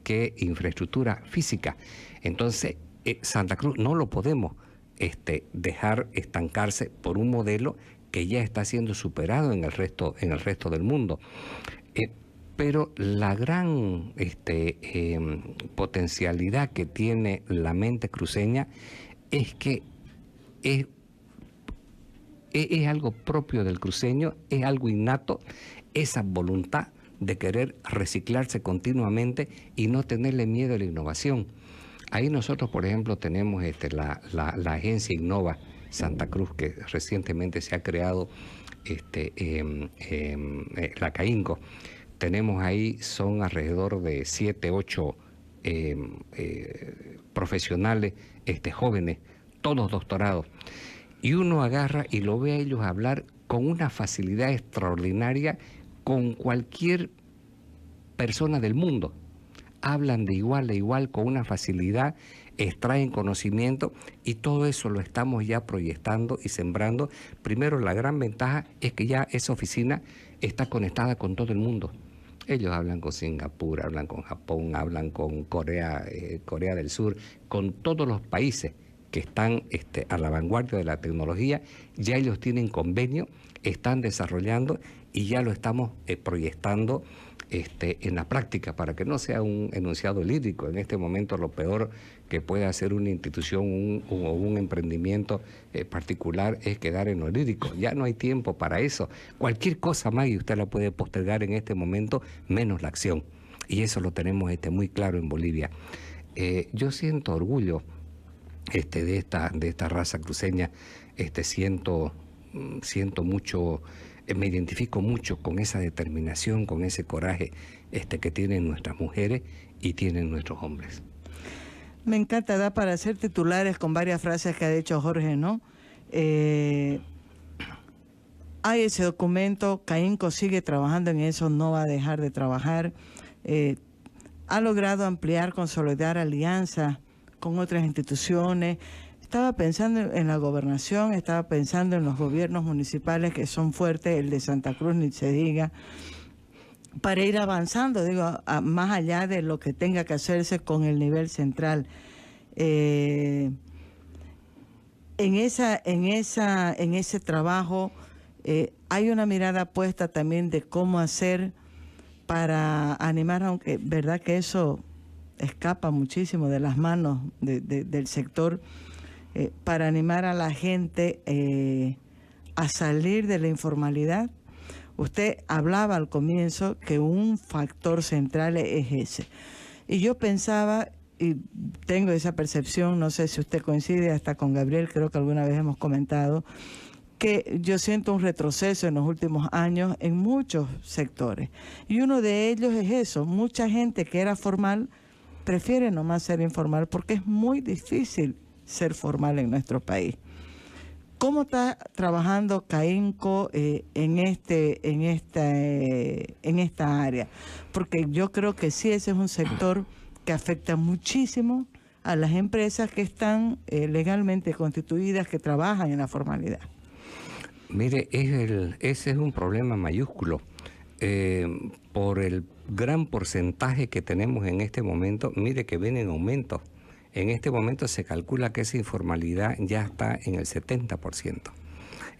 que infraestructura física. Entonces, Santa Cruz no lo podemos dejar estancarse por un modelo que ya está siendo superado en el resto del mundo. Pero la gran potencialidad que tiene la mente cruceña es que es algo propio del cruceño, es algo innato, esa voluntad de querer reciclarse continuamente y no tenerle miedo a la innovación. Ahí nosotros, por ejemplo, tenemos la agencia Innova Santa Cruz, que recientemente se ha creado la CAINCO. Tenemos ahí, son alrededor de 7, 8 profesionales jóvenes, todos doctorados. Y uno agarra y lo ve a ellos hablar con una facilidad extraordinaria con cualquier persona del mundo. Hablan de igual a igual con una facilidad, extraen conocimiento y todo eso lo estamos ya proyectando y sembrando. Primero, la gran ventaja es que ya esa oficina está conectada con todo el mundo. Ellos hablan con Singapur, hablan con Japón, hablan con Corea del Sur, con todos los países que están a la vanguardia de la tecnología. Ya ellos tienen convenio, están desarrollando y ya lo estamos proyectando en la práctica, para que no sea un enunciado lírico. En este momento lo peor que puede hacer una institución o un emprendimiento particular es quedar en lo lírico. Ya no hay tiempo para eso. Cualquier cosa más y usted la puede postergar en este momento, menos la acción. Y eso lo tenemos muy claro en Bolivia. Yo siento orgullo de esta raza cruceña. Siento mucho, me identifico mucho con esa determinación, con ese coraje que tienen nuestras mujeres y tienen nuestros hombres. Me encanta, da para hacer titulares con varias frases que ha dicho Jorge, ¿no? Hay ese documento, CAINCO sigue trabajando en eso, no va a dejar de trabajar. Ha logrado ampliar, consolidar alianzas con otras instituciones. Estaba pensando en la gobernación, estaba pensando en los gobiernos municipales que son fuertes, el de Santa Cruz ni se diga, para ir avanzando, más allá de lo que tenga que hacerse con el nivel central. En ese trabajo hay una mirada puesta también de cómo hacer para animar, aunque verdad que eso escapa muchísimo de las manos del sector, para animar a la gente a salir de la informalidad. Usted hablaba al comienzo que un factor central es ese. Y yo pensaba, y tengo esa percepción, no sé si usted coincide, hasta con Gabriel, creo que alguna vez hemos comentado, que yo siento un retroceso en los últimos años en muchos sectores. Y uno de ellos es eso, mucha gente que era formal prefiere nomás ser informal porque es muy difícil ser formal en nuestro país. ¿Cómo está trabajando CAINCO en esta área? Porque yo creo que sí, ese es un sector que afecta muchísimo a las empresas que están legalmente constituidas, que trabajan en la formalidad. Mire, ese es un problema mayúsculo. Por el gran porcentaje que tenemos en este momento, mire que viene en aumento. En este momento se calcula que esa informalidad ya está en el 70%.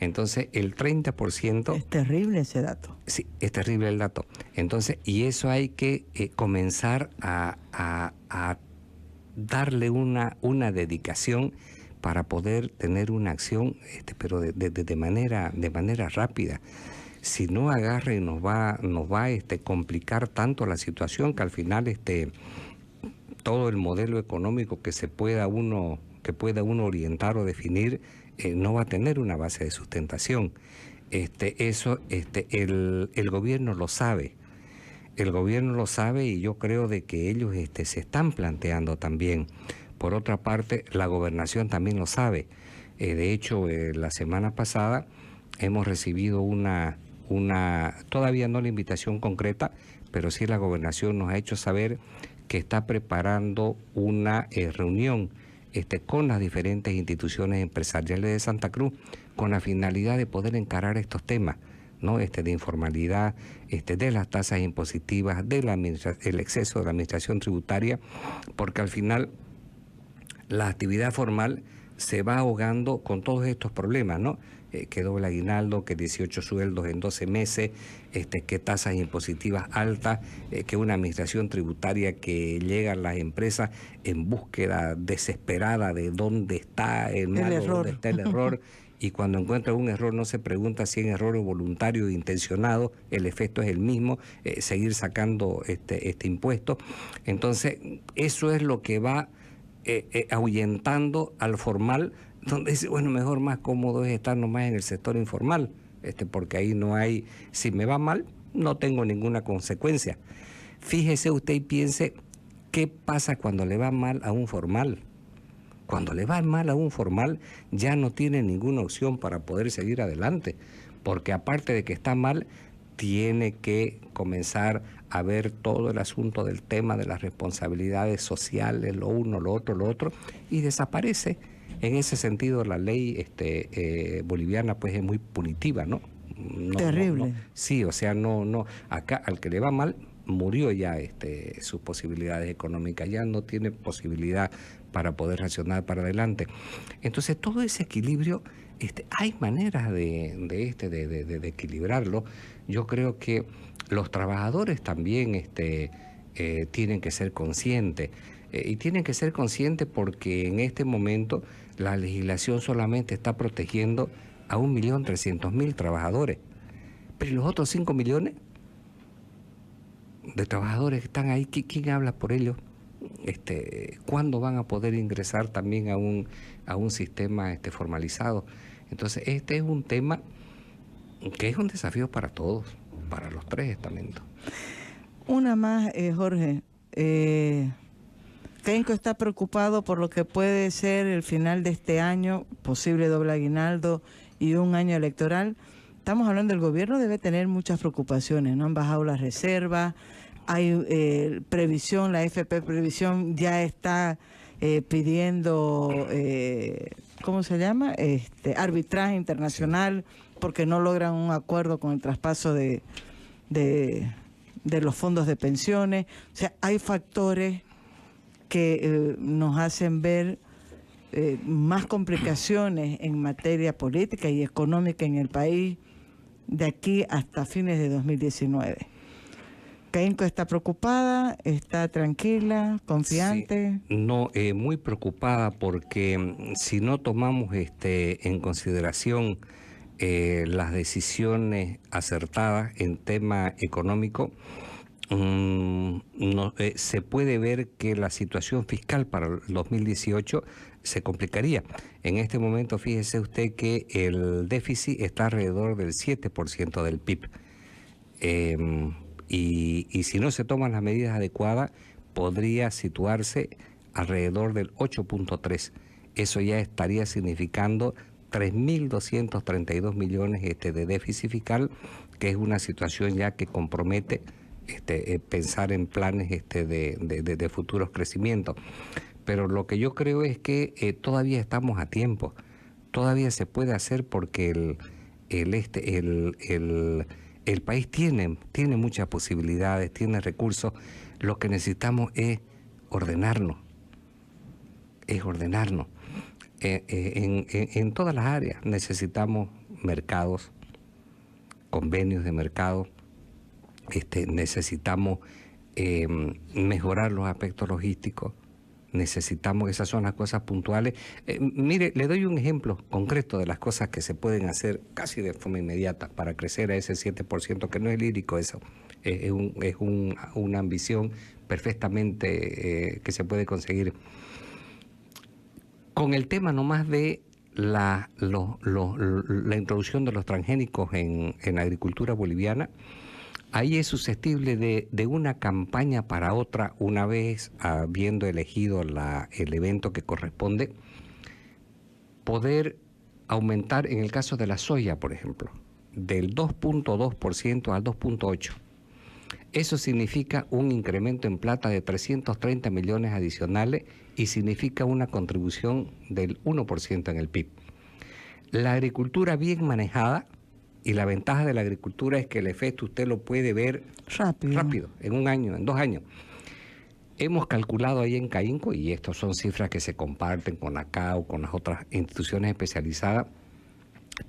Entonces, el 30%... Es terrible ese dato. Sí, es terrible el dato. Entonces, y eso hay que comenzar a darle una dedicación para poder tener una acción, pero de manera rápida. Si no agarre, nos va a complicar tanto la situación que al final todo el modelo económico que pueda uno orientar o definir no va a tener una base de sustentación. El gobierno lo sabe. El gobierno lo sabe y yo creo de que ellos se están planteando también. Por otra parte, la gobernación también lo sabe. De hecho, la semana pasada hemos recibido todavía no la invitación concreta, pero sí la gobernación nos ha hecho saber que está preparando una reunión con las diferentes instituciones empresariales de Santa Cruz con la finalidad de poder encarar estos temas, ¿no? De informalidad, de las tasas impositivas, el exceso de la administración tributaria, porque al final la actividad formal se va ahogando con todos estos problemas, ¿no? Que doble aguinaldo, que 18 sueldos en 12 meses, que tasas impositivas altas, que una administración tributaria que llega a las empresas en búsqueda desesperada de dónde está el malo, dónde está el error, y cuando encuentra un error no se pregunta si es error voluntario o intencionado, el efecto es el mismo, seguir sacando este impuesto. Entonces, eso es lo que va ahuyentando al formal, donde dice, bueno, mejor, más cómodo es estar nomás en el sector informal, porque ahí no hay, si me va mal, no tengo ninguna consecuencia. Fíjese usted y piense, ¿qué pasa cuando le va mal a un formal? Cuando le va mal a un formal, ya no tiene ninguna opción para poder seguir adelante, porque aparte de que está mal, tiene que comenzar a ver todo el asunto del tema de las responsabilidades sociales, lo uno, lo otro, y desaparece. En ese sentido, la ley boliviana pues es muy punitiva, ¿no? Terrible. Sí, o sea, acá al que le va mal, murió ya sus posibilidades económicas, ya no tiene posibilidad para poder racionar para adelante. Entonces, todo ese equilibrio, hay maneras de equilibrarlo. Yo creo que los trabajadores también tienen que ser conscientes. Y tienen que ser conscientes porque en este momento la legislación solamente está protegiendo a 1.300.000 trabajadores. Pero los otros 5 millones de trabajadores que están ahí, ¿quién habla por ellos? ¿Cuándo van a poder ingresar también a un sistema formalizado? Entonces, este es un tema que es un desafío para todos, para los tres estamentos. Una más, Jorge. CAINCO está preocupado por lo que puede ser el final de este año, posible doble aguinaldo y un año electoral. Estamos hablando del gobierno, debe tener muchas preocupaciones, ¿no? Han bajado las reservas, hay previsión, la FP Previsión ya está pidiendo, ¿cómo se llama? Arbitraje internacional, porque no logran un acuerdo con el traspaso de los fondos de pensiones. O sea, hay factores que nos hacen ver más complicaciones en materia política y económica en el país de aquí hasta fines de 2019. CAINCO está preocupada, está tranquila, confiante. Sí, no, muy preocupada porque si no tomamos en consideración las decisiones acertadas en tema económico, se puede ver que la situación fiscal para el 2018 se complicaría. En este momento, fíjese usted que el déficit está alrededor del 7% del PIB. Y si no se toman las medidas adecuadas, podría situarse alrededor del 8.3. Eso ya estaría significando 3.232 millones de déficit fiscal, que es una situación ya que compromete pensar en planes de futuros crecimientos. Pero lo que yo creo es que todavía estamos a tiempo, todavía se puede hacer porque el país tiene muchas posibilidades, tiene recursos. Lo que necesitamos es ordenarnos, en todas las áreas. Necesitamos mercados, convenios de mercado, necesitamos mejorar los aspectos logísticos, necesitamos, esas son las cosas puntuales. Mire, le doy un ejemplo concreto de las cosas que se pueden hacer casi de forma inmediata para crecer a ese 7%, que no es lírico eso, es una ambición perfectamente que se puede conseguir. Con el tema nomás de la introducción de los transgénicos en la agricultura boliviana, ahí es susceptible de una campaña para otra, una vez habiendo elegido el evento que corresponde, poder aumentar, en el caso de la soya, por ejemplo, del 2.2% al 2.8%. Eso significa un incremento en plata de 330 millones adicionales y significa una contribución del 1% en el PIB. La agricultura bien manejada, y la ventaja de la agricultura es que el efecto usted lo puede ver rápido, en un año, en 2 años. Hemos calculado ahí en Caínco, y estas son cifras que se comparten con la CAO, con las otras instituciones especializadas,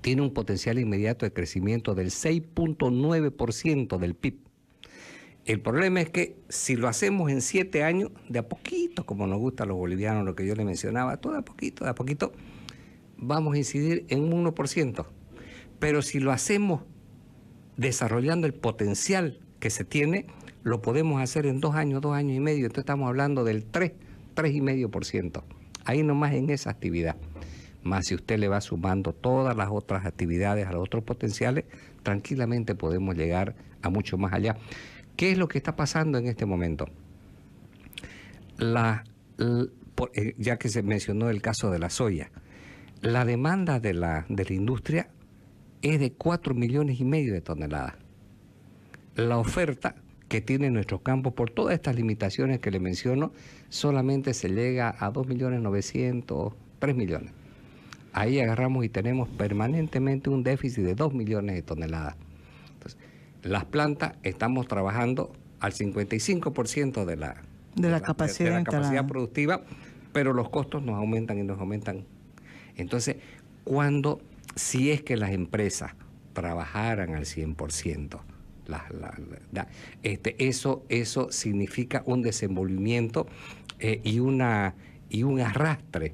tiene un potencial inmediato de crecimiento del 6.9% del PIB. El problema es que si lo hacemos en 7 años, de a poquito, como nos gusta a los bolivianos, lo que yo le mencionaba, todo de a poquito, vamos a incidir en un 1%. Pero si lo hacemos desarrollando el potencial que se tiene, lo podemos hacer en 2 años, 2 años y medio. Entonces estamos hablando del 3,5%. Ahí nomás en esa actividad. Más si usted le va sumando todas las otras actividades a los otros potenciales, tranquilamente podemos llegar a mucho más allá. ¿Qué es lo que está pasando en este momento? Ya que se mencionó el caso de la soya, la demanda de la industria es de 4,5 millones de toneladas. La oferta que tiene nuestro campo, por todas estas limitaciones que le menciono, solamente se llega a 2.900.000, 3 millones. Ahí agarramos y tenemos permanentemente un déficit de 2 millones de toneladas. Entonces, las plantas estamos trabajando al 55% de la capacidad productiva, pero los costos nos aumentan y nos aumentan. Entonces, si es que las empresas trabajaran al 100%, eso significa un desenvolvimiento y un arrastre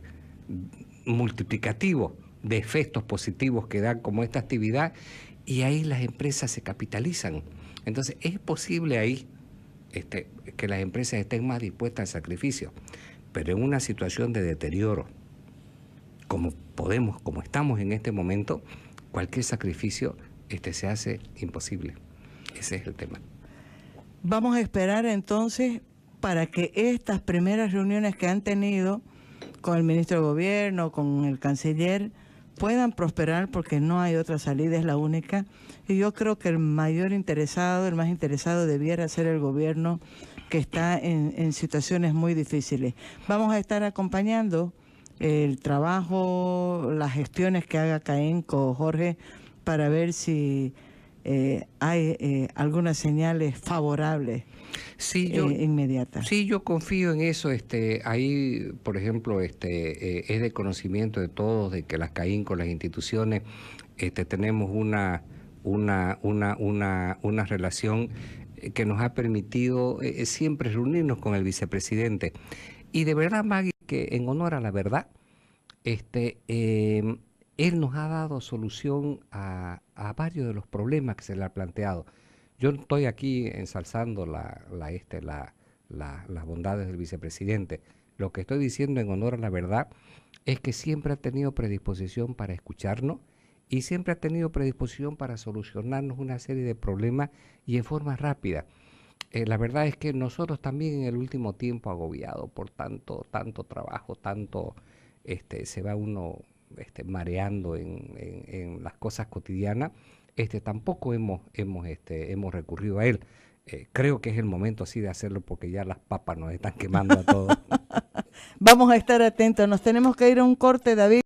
multiplicativo de efectos positivos que dan como esta actividad, y ahí las empresas se capitalizan. Entonces es posible ahí que las empresas estén más dispuestas al sacrificio, pero en una situación de deterioro, como estamos en este momento, cualquier sacrificio se hace imposible. Ese es el tema. Vamos a esperar entonces para que estas primeras reuniones que han tenido con el ministro de Gobierno, con el canciller, puedan prosperar, porque no hay otra salida, es la única. Y yo creo que el más interesado debiera ser el gobierno, que está en situaciones muy difíciles. Vamos a estar acompañando el trabajo, las gestiones que haga Caínco, Jorge, para ver si hay algunas señales favorables. Sí, inmediata. Sí, yo confío en eso. Ahí, por ejemplo, es de conocimiento de todos de que las Caínco, las instituciones, tenemos una relación que nos ha permitido siempre reunirnos con el vicepresidente. Y de verdad, Maggie, que en honor a la verdad, él nos ha dado solución a varios de los problemas que se le ha planteado. Yo no estoy aquí ensalzando las bondades del vicepresidente. Lo que estoy diciendo en honor a la verdad es que siempre ha tenido predisposición para escucharnos y siempre ha tenido predisposición para solucionarnos una serie de problemas y en forma rápida. La verdad es que nosotros también en el último tiempo agobiado por tanto trabajo, se va uno mareando en las cosas cotidianas, tampoco hemos recurrido a él. Creo que es el momento así de hacerlo porque ya las papas nos están quemando a todos. Vamos a estar atentos. Nos tenemos que ir a un corte, David.